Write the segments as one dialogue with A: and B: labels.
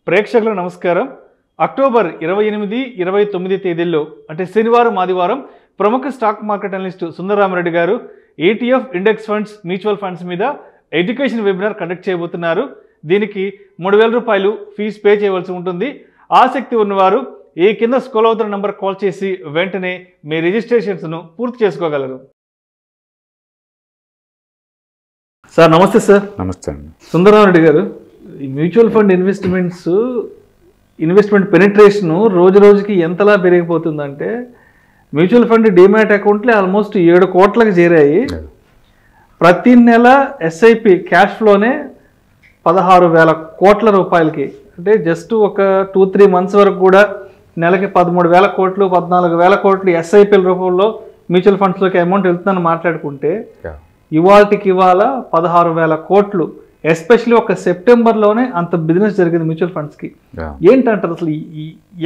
A: ప్రేక్షకులకు నమస్కారం. అక్టోబర్ 28, 29 తేదీల్లో అంటే శనివారం, ఆదివారం ప్రముఖ స్టాక్ మార్కెట్ అనలిస్ట్ సుందరరామరెడ్డి గారు ETF index funds, mutual funds మీద ఎడ్యుకేషన్ వెబినార్ కండక్ట్ చేయబోతున్నారు. దీనికి 3000 రూపాయలు ఫీజు పే చేయవలసి ఉంటుంది. ఆసక్తి ఉన్నవారు ఈ కింద స్క్రోల్ అవుతున్న నంబర్ కాల్ చేసి వెంటనే మీ రిజిస్ట్రేషన్స్ను పూర్తి చేసుకోగలరు. సార్ నమస్తే. సార్
B: నమస్తే అండి.
A: సుందరరామరెడ్డి గారు, ఈ మ్యూచువల్ ఫండ్ ఇన్వెస్ట్మెంట్ పెనిట్రేషన్ రోజు రోజుకి ఎంతలా పెరిగిపోతుందంటే మ్యూచువల్ ఫండ్ డిమాట్ అకౌంట్లే ఆల్మోస్ట్ 7 కోట్లకు చేరాయి. ప్రతి నెల SIP క్యాష్ ఫ్లోనే 16,000 కోట్ల రూపాయలకి, అంటే జస్ట్ ఒక 2-3 మంత్స్ వరకు కూడా నెలకి 13,000 కోట్లు 14,000 కోట్లు SIPల రూపంలో మ్యూచువల్ ఫండ్స్లోకి అమౌంట్ వెళ్తుందని మాట్లాడుకుంటే ఇవాళకి ఇవాళ 16,000 కోట్లు, ఎస్పెషల్లీ ఒక సెప్టెంబర్లోనే అంత బిజినెస్ జరిగింది మ్యూచువల్ ఫండ్స్కి. ఏంటంటారు అసలు,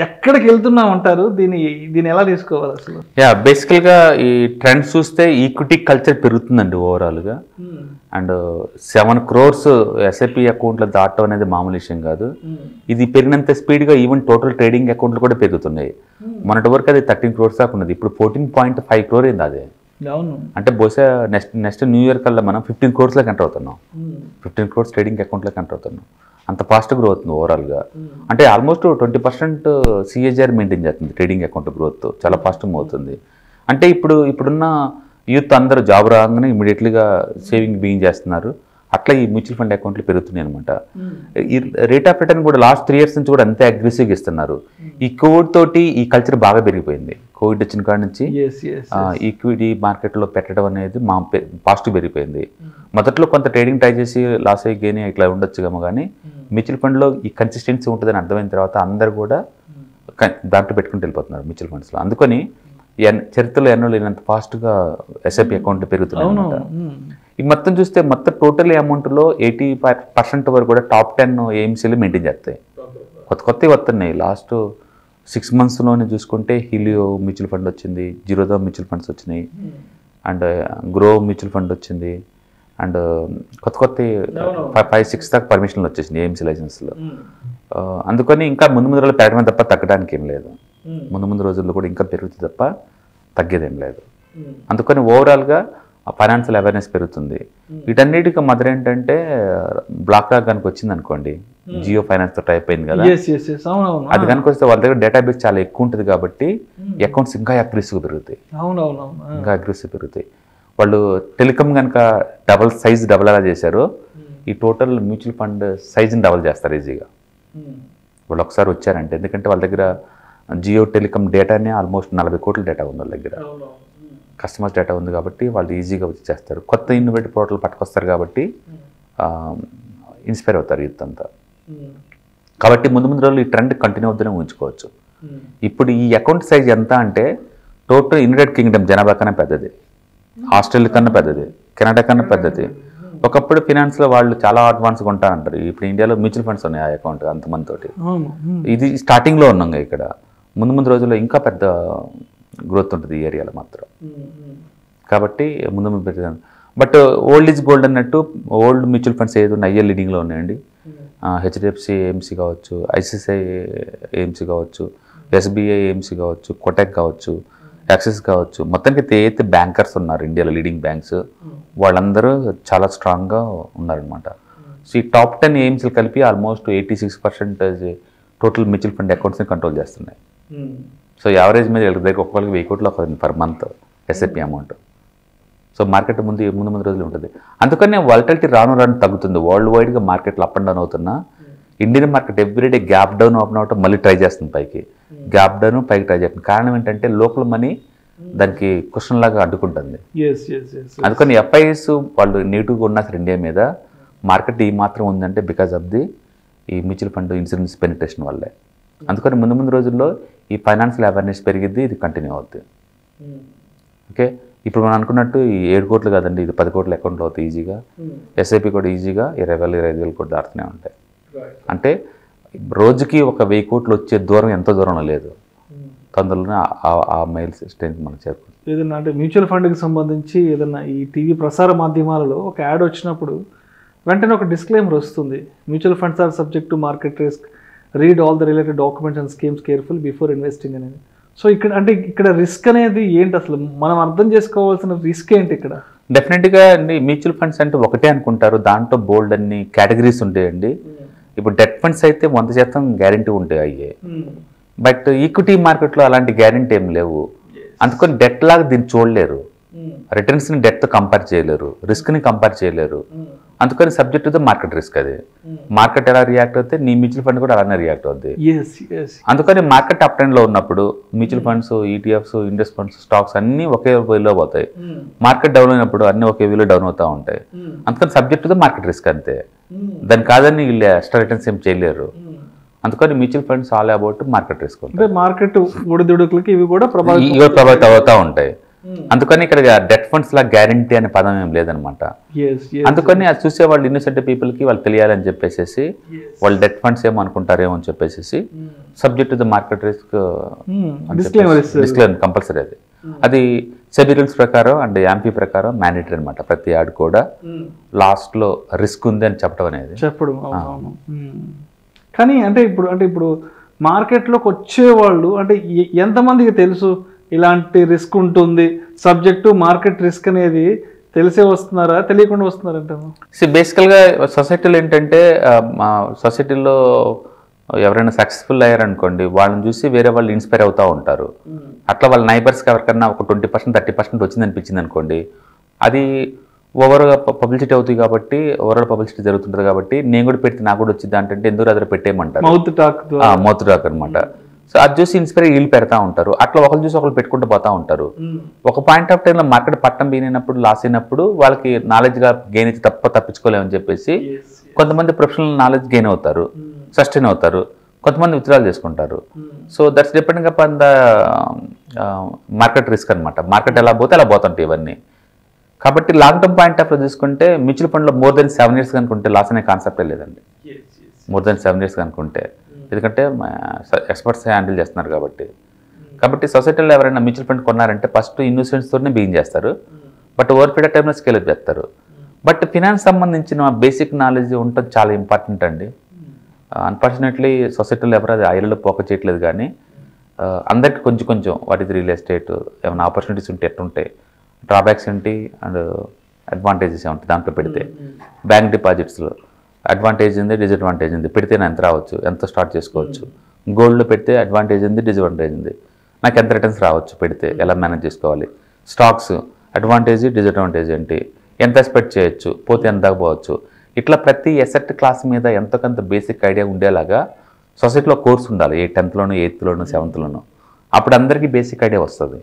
A: ఎక్కడికి వెళ్తున్నాం అంటారు? దీన్ని ఎలా తీసుకోవాలి అసలు?
B: బేసికల్గా ఈ ట్రెండ్ చూస్తే ఈక్విటీ కల్చర్ పెరుగుతుందండి ఓవరాల్గా. అండ్ 7 crores SIP అకౌంట్లో దాటం అనేది మామూలు విషయం కాదు. ఇది పెరిగినంత స్పీడ్గా ఈవెన్ టోటల్ ట్రేడింగ్ అకౌంట్లు కూడా పెరుగుతున్నాయి. మొన్నటి వరకు అది 13 crores దాకా ఉన్నది, ఇప్పుడు 14.5 crore అయింది. అదే అంటే బహుశా నెక్స్ట్ న్యూ ఇయర్ కల్లా మనం 15 crores ఎంటర్ అవుతున్నాం. 15 crores ట్రేడింగ్ అకౌంట్లోకి ఎంటర్ అవుతున్నాం. అంత ఫాస్ట్ గ్రోత్ అవుతుంది ఓవరాల్గా. అంటే ఆల్మోస్ట్ 20% CAGR మెయింటైన్ చేస్తుంది ట్రేడింగ్ అకౌంట్ గ్రోత్, చాలా ఫాస్ట్ అవుతుంది. అంటే ఇప్పుడున్న యూత్ అందరూ జాబ్ రాగానే ఇమీడియట్లీగా సేవింగ్ బిగిన్ చేస్తున్నారు. అట్లా ఈ మ్యూచువల్ ఫండ్ అకౌంట్లు పెరుగుతున్నాయి అనమాట. ఈ రేట్ ఆఫ్ రిటర్న్ కూడా లాస్ట్ 3 years నుంచి కూడా అంతే అగ్రెసివ్గా ఇస్తున్నారు. ఈ కోవిడ్ తోటి ఈ కల్చర్ బాగా పెరిగిపోయింది. కోవిడ్ వచ్చిన కాడ నుంచి ఈక్విటీ మార్కెట్లో పెట్టడం అనేది పాజిటివ్ పెరిగిపోయింది. మొదట్లో కొంత ట్రేడింగ్ ట్రై చేసి లాస్ అయ్యి గెయిన్ ఇట్లా ఉండొచ్చు కానీ మ్యూచువల్ ఫండ్లో ఈ కన్సిస్టెన్సీ ఉంటుందని అర్థమైన తర్వాత అందరు కూడా దాంట్లో పెట్టుకుంటూ వెళ్ళిపోతున్నారు మ్యూచువల్ ఫండ్స్లో. అందుకని చరిత్రలో ఎన్నో లేనంత ఫాస్ట్గా SIP అకౌంట్లు పెరుగుతున్నాయి అనమాట. ఈ మొత్తం చూస్తే మొత్తం టోటల్ అమౌంట్లో 80% వరకు కూడా టాప్ 10 AMCలు మెయింటైన్ చేస్తాయి. కొత్తవి వస్తున్నాయి. లాస్ట్ 6 monthsలోనే చూసుకుంటే హీలియో మ్యూచువల్ ఫండ్ వచ్చింది, జీరోదా మ్యూచువల్ ఫండ్స్ వచ్చినాయి, అండ్ గ్రో మ్యూచువల్ ఫండ్ వచ్చింది, అండ్ కొత్త 5-6 దాకా పర్మిషన్లు వచ్చేసింది AMC లైసెన్స్లో. అందుకని ఇంకా ముందు రోజుల్లో పెరగడం తప్ప తగ్గడానికి ఏం లేదు. ముందు రోజుల్లో కూడా ఇంకా పెరుగుతుంది తప్ప తగ్గేదేం లేదు. అందుకని ఓవరాల్గా ఫైనాన్షియల్ అవేర్నెస్ పెరుగుతుంది. వీటన్నిటికీ మదర్ ఏంటంటే బ్లాక్ రాక్ కనుక వచ్చింది అనుకోండి, జియో ఫైనాన్స్తో టైప్ అయింది కదా, అది కనుక వస్తే వాళ్ళ దగ్గర డేటాబేస్ చాలా ఎక్కువ ఉంటుంది కాబట్టి అకౌంట్స్ ఇంకా అగ్రెసివ్గా పెరుగుతాయి. ఇంకా అగ్రెసివ్ పెరుగుతాయి. వాళ్ళు టెలికామ్ కనుక సైజ్ డబల్ ఎలా చేశారో ఈ టోటల్ మ్యూచువల్ ఫండ్ సైజ్ని డబల్ చేస్తారు ఈజీగా వాళ్ళు ఒకసారి వచ్చారంటే. ఎందుకంటే వాళ్ళ దగ్గర జియో టెలికామ్ డేటానే ఆల్మోస్ట్ 40 కోట్ల డేటా ఉంది వాళ్ళ దగ్గర, కస్టమర్స్ డేటా ఉంది కాబట్టి వాళ్ళు ఈజీగా వచ్చి చేస్తారు. కొత్త ఇన్నోవేటివ్ పోర్టల్ పట్టుకొస్తారు కాబట్టి ఇన్స్పైర్ అవుతారు యూత్ అంతా. కాబట్టి ముందు రోజులు ఈ ట్రెండ్ కంటిన్యూ అవుతూనే ఉంచుకోవచ్చు. ఇప్పుడు ఈ అకౌంట్ సైజ్ ఎంత అంటే టోటల్ యునైటెడ్ కింగ్డమ్ జనాభా కన్నా పెద్దది, ఆస్ట్రేలియా కన్నా పెద్దది, కెనడా కన్నా పెద్దది. ఒకప్పుడు ఫినాన్స్లో వాళ్ళు చాలా అడ్వాన్స్గా ఉంటారంటారు. ఇప్పుడు ఇండియాలో మ్యూచువల్ ఫండ్స్ ఉన్నాయి ఆ అకౌంట్ అంతమంది తోటి. ఇది స్టార్టింగ్లో ఉన్నాం ఇక్కడ. ముందు రోజుల్లో ఇంకా పెద్ద గ్రోత్ ఉంటుంది ఈ ఏరియాలో మాత్రం. కాబట్టి ముందు పెద్దది. బట్ ఓల్డ్ ఈజ్ గోల్డ్ అన్నట్టు ఓల్డ్ మ్యూచువల్ ఫండ్స్ ఏది ఉన్నాయి అయ్యే లీడింగ్లో ఉన్నాయండి. HDFC AMC కావచ్చు, ICICI AMC కావచ్చు, SBI AMC కావచ్చు, కోటక్ కావచ్చు, యాక్సిస్ కావచ్చు, మొత్తానికి ఏదైతే బ్యాంకర్స్ ఉన్నారు ఇండియాలో లీడింగ్ బ్యాంక్స్ వాళ్ళందరూ చాలా స్ట్రాంగ్గా ఉన్నారనమాట. సో ఈ టాప్ 10 AMCలు కలిపి ఆల్మోస్ట్ 86% టోటల్ మ్యూచువల్ ఫండ్ అకౌంట్స్ని కంట్రోల్ చేస్తున్నాయి. సో యావరేజ్ మీద దగ్గర ఒక్కొక్కరికి 1000 కోట్లు అవుతుంది per month SIP amount. So market ముందు రోజులు ఉంటుంది. అందుకనే వాలటిలిటీ రాను తగ్గుతుంది. వరల్డ్ వైడ్గా మార్కెట్లు అప్ అండ్ డౌన్ అవుతున్నా Indian market everyday gap down open అవటం మళ్ళీ ట్రై చేస్తుంది పైకి, గ్యాప్ డౌన్ పైకి ట్రై చేస్తుంది. కారణం ఏంటంటే లోకల్ మనీ దానికి క్వశ్చన్ లాగా అడ్డుకుంటుంది. అందుకని FIS వాళ్ళు నెగిటివ్గా ఉన్నా సరే ఇండియా మీద మార్కెట్ ఈ మాత్రం ఉందంటే బికాజ్ ఆఫ్ ఈ మ్యూచువల్ ఫండ్ ఇన్సూరెన్స్ పెనిట్రేషన్ వల్లే. అందుకని ముందు రోజుల్లో ఈ ఫైనాన్షియల్ అవేర్నెస్ పెరిగిద్ది, ఇది కంటిన్యూ అవుతుంది. ఓకే, ఇప్పుడు మనం అనుకున్నట్టు ఈ 7 కోట్లు కాదండి, ఇది 10 కోట్ల అకౌంట్లో అవుతాయి ఈజీగా. SIP కూడా ఈజీగా 20,000-25,000 కోట్లు దాటుతూనే ఉంటాయి. అంటే రోజుకి ఒక 1000 కోట్లు వచ్చే దూరం ఎంతో దూరంలో లేదు, తొందరలోనే ఆ మైల్ స్ట్రెంత్ మనకు చేరుకుంటుంది.
A: ఏదన్నా అంటే మ్యూచువల్ ఫండ్కి సంబంధించి ఏదన్నా ఈ టీవీ ప్రసార మాధ్యమాలలో ఒక యాడ్ వచ్చినప్పుడు వెంటనే ఒక డిస్క్లైమర్ వస్తుంది, mutual funds are subject to market risk, read all the related documents and schemes careful before investing అనేది. సో ఇక్కడ రిస్క్ అనేది ఏంటి, అసలు మనం అర్థం చేసుకోవాల్సిన రిస్క్ ఏంటి ఇక్కడ?
B: డెఫినెట్గా అండి మ్యూచువల్ ఫండ్స్ అంటే ఒకటే అనుకుంటారు, దాంట్లో బోల్డ్ అన్ని కేటగిరీస్ ఉంటాయండి. ఇప్పుడు డెట్ ఫండ్స్ అయితే 100% గ్యారంటీ ఉంటాయి అయ్యే, బట్ ఈక్విటీ మార్కెట్లో అలాంటి గ్యారంటీ ఏం లేవు. అందుకని డెట్ లాగా దీన్ని చూడలేరు, రిటర్న్స్ని డెట్తో కంపేర్ చేయలేరు, రిస్క్ని కంపేర్ చేయలేరు. అందుకని subject to the market risk. అది మార్కెట్ ఎలా రియాక్ట్ అవుతే నీ మ్యూచువల్ ఫండ్ కూడా అలానే రియాక్ట్ అవుద్ది. అందుకని మార్కెట్ అప్ ట్రెండ్లో ఉన్నప్పుడు mutual funds, ETFs, index funds, stocks అన్నీ ఒకే వేలో పోతాయి. మార్కెట్ డౌన్ అయినప్పుడు అన్నీ ఒకే వేలో డౌన్ అవుతూ ఉంటాయి. అందుకని subject to the market risk అంతే, దాని కాదని వీళ్ళు ఎక్స్ట్రా రిటర్న్స్ ఏం చేయలేరు. అందుకని mutual funds all about market risk.
A: Market ఒడిదుడుకులకి ఇవి కూడా
B: ప్రభావితం అవుతూ ఉంటాయి. అందుకని ఇక్కడ డెట్ ఫండ్స్ లా గ్యారంటీ అనే పదం ఏం లేదనమాట. అందుకని అది చూసే వాళ్ళు ఇన్నోసెంట్ పీపుల్ కి వాళ్ళు తెలియాలని చెప్పేసి వాళ్ళు డెట్ ఫండ్స్ ఏమో అనుకుంటారేమో అని చెప్పేసి subject to the market risk disclaimer compulsory. అది సెబీ రూల్స్ ప్రకారం అండ్ యాంపీ ప్రకారం మ్యాండేటరీ అనమాట. ప్రతి యాడ్ కూడా లాస్ట్ లో రిస్క్ ఉంది అని చెప్పడం అనేది
A: కానీ ఇప్పుడు మార్కెట్లోకి వచ్చేవాళ్ళు అంటే ఎంతమందికి తెలుసు ఇలాంటి రిస్క్ ఉంటుంది, సబ్జెక్టు మార్కెట్ రిస్క్ అనేది తెలిసే వస్తున్నారా, తెలియకుండా వస్తున్నారంట?
B: బేసికల్గా సొసైటీలో ఏంటంటే సొసైటీలో ఎవరైనా సక్సెస్ఫుల్ అయ్యారనుకోండి, వాళ్ళని చూసి వేరే వాళ్ళు ఇన్స్పైర్ అవుతూ ఉంటారు. అట్లా వాళ్ళ నైబర్స్కి ఎవరికన్నా ఒక 20%, 30% వచ్చింది అనిపించింది అనుకోండి, అది ఓవర్గా పబ్లిసిటీ అవుతుంది కాబట్టి, ఓవరాల్ పబ్లిసిటీ జరుగుతుంటుంది కాబట్టి నేను కూడా పెడితే నాకు కూడా వచ్చింది అంటే ఎందుకు అదే పెట్టేయమంటారు, మౌత్ టాక్ అనమాట. సో అది చూసి ఇన్స్పైర్ వీళ్ళు పెడతా ఉంటారు. అట్లా ఒకరు చూసి ఒకరు పెట్టుకుంటూ పోతా ఉంటారు. ఒక పాయింట్ ఆఫ్ టైంలో మార్కెట్ పట్టం బీనైనప్పుడు, లాస్ అయినప్పుడు వాళ్ళకి నాలెడ్జ్గా గెయిన్ అయితే తప్పించుకోలేమని చెప్పేసి కొంతమంది ప్రొఫెషనల్ నాలెడ్జ్ గెయిన్ అవుతారు, సస్టైన్ అవుతారు, కొంతమంది విత్డ్రాల్ చేసుకుంటారు. So that's depending upon the market risk అనమాట. మార్కెట్ ఎలా పోతే అలా పోతుంటాయి ఇవన్నీ. కాబట్టి లాంగ్ టర్మ్ పాయింట్ ఆఫ్ లో చూసుకుంటే మ్యూచువల్ ఫండ్లో మోర్ దెన్ 7 years కనుకుంటే లాస్ అనే కాన్సెప్టే లేదండి. మోర్ దెన్ 7 years కనుకుంటే, ఎందుకంటే ఎక్స్పర్ట్స్ హ్యాండిల్ చేస్తున్నారు కాబట్టి సొసైటీలో ఎవరైనా మ్యూచువల్ ఫండ్ కొన్నారంటే ఫస్ట్ ఇన్వెస్ట్మెంట్స్తోనే బిగిన్ చేస్తారు, బట్ ఓవర్ పీరియడ్ టైంలో స్కేల్ అప్ చేస్తారు. బట్ ఫినాన్స్ సంబంధించిన బేసిక్ నాలెడ్జ్ ఉండటం చాలా ఇంపార్టెంట్ అండి. అన్ఫార్చునేట్లీ సొసైటీలో ఎవరు అది ఐలలో పోక చేయట్లేదు. కానీ అందరికీ కొంచెం వాట్ ఇది రియల్ ఎస్టేట్, ఏమైనా ఆపర్చునిటీస్ ఉంటే ఎట్లుంటాయి, డ్రాబ్యాక్స్ ఏంటి అండ్ అడ్వాంటేజెస్ ఏమంటాయి దాంట్లో పెడితే. బ్యాంక్ డిపాజిట్స్లో అడ్వాంటేజ్ ఉంది, డిసడ్వాంటేజ్ ఉంది. పెడితే నేను ఎంత రావచ్చు, ఎంత స్టార్ట్ చేసుకోవచ్చు. గోల్డ్లో పెడితే అడ్వాంటేజ్ ఉంది, డిసడ్వాంటేజ్ ఉంది. నాకు ఎంత రిటర్న్స్ రావచ్చు పెడితే, ఎలా మేనేజ్ చేసుకోవాలి. స్టాక్స్ అడ్వాంటేజ్, డిసడ్వాంటేజ్ ఏంటి, ఎంత ఎక్స్పెక్ట్ చేయొచ్చు, పోతే ఎంత పోవచ్చు. ఇట్లా ప్రతి ఎసెట్ క్లాస్ మీద ఎంతకంత బేసిక్ ఐడియా ఉండేలాగా సొసైటీలో కోర్స్ ఉండాలి. 10th లోను, 8th లోను, 7th లోను. అప్పుడు అందరికీ బేసిక్ ఐడియా వస్తుంది,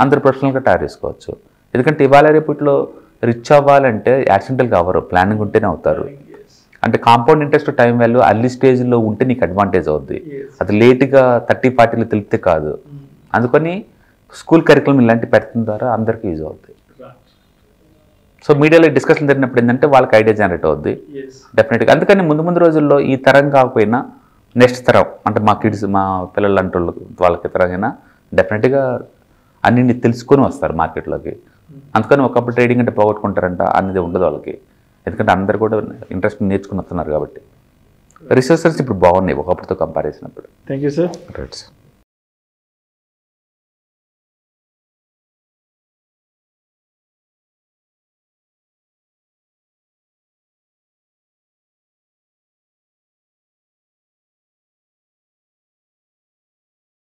B: అందరు ప్రొఫెషనల్గా తయారు చేసుకోవచ్చు. ఎందుకంటే ఇవాళ రేపట్లో రిచ్ అవ్వాలంటే యాక్సిడెంటల్గా అవ్వరు, ప్లానింగ్ ఉంటేనే అవుతారు. అంటే compound interest time value early స్టేజ్లో ఉంటే నీకు అడ్వాంటేజ్ అవుద్ది, అది లేట్గా 30-40 తెలిపితే కాదు. అందుకని స్కూల్ కరికులం ఇలాంటి పెట్టడం ద్వారా అందరికీ యూజ్ అవుద్ది. సో మీడియాలో డిస్కషన్ జరిగినప్పుడు ఏంటంటే వాళ్ళకి ఐడియా జనరేట్ అవుద్ది డెఫినెట్గా. అందుకని ముందు రోజుల్లో ఈ తరం కాకపోయినా నెక్స్ట్ తరం అంటే మా కిడ్స్, మా పిల్లలు అంటే వాళ్ళకి తరంగా డెఫినెట్గా అన్నింటినీ తెలుసుకొని వస్తారు మార్కెట్లోకి. అందుకని ఒకప్పుడు ట్రేడింగ్ అంటే పోగొట్టుకుంటారంట అనేది ఉండదు వాళ్ళకి, ఎందుకంటే అందరు కూడా ఇంట్రెస్ట్ నేర్చుకుని వస్తున్నారు కాబట్టి. రిసోర్సెస్ ఇప్పుడు బాగున్నాయి ఒకప్పుడుతో కంపేర్ చేసినప్పుడు.
A: Thank you sir.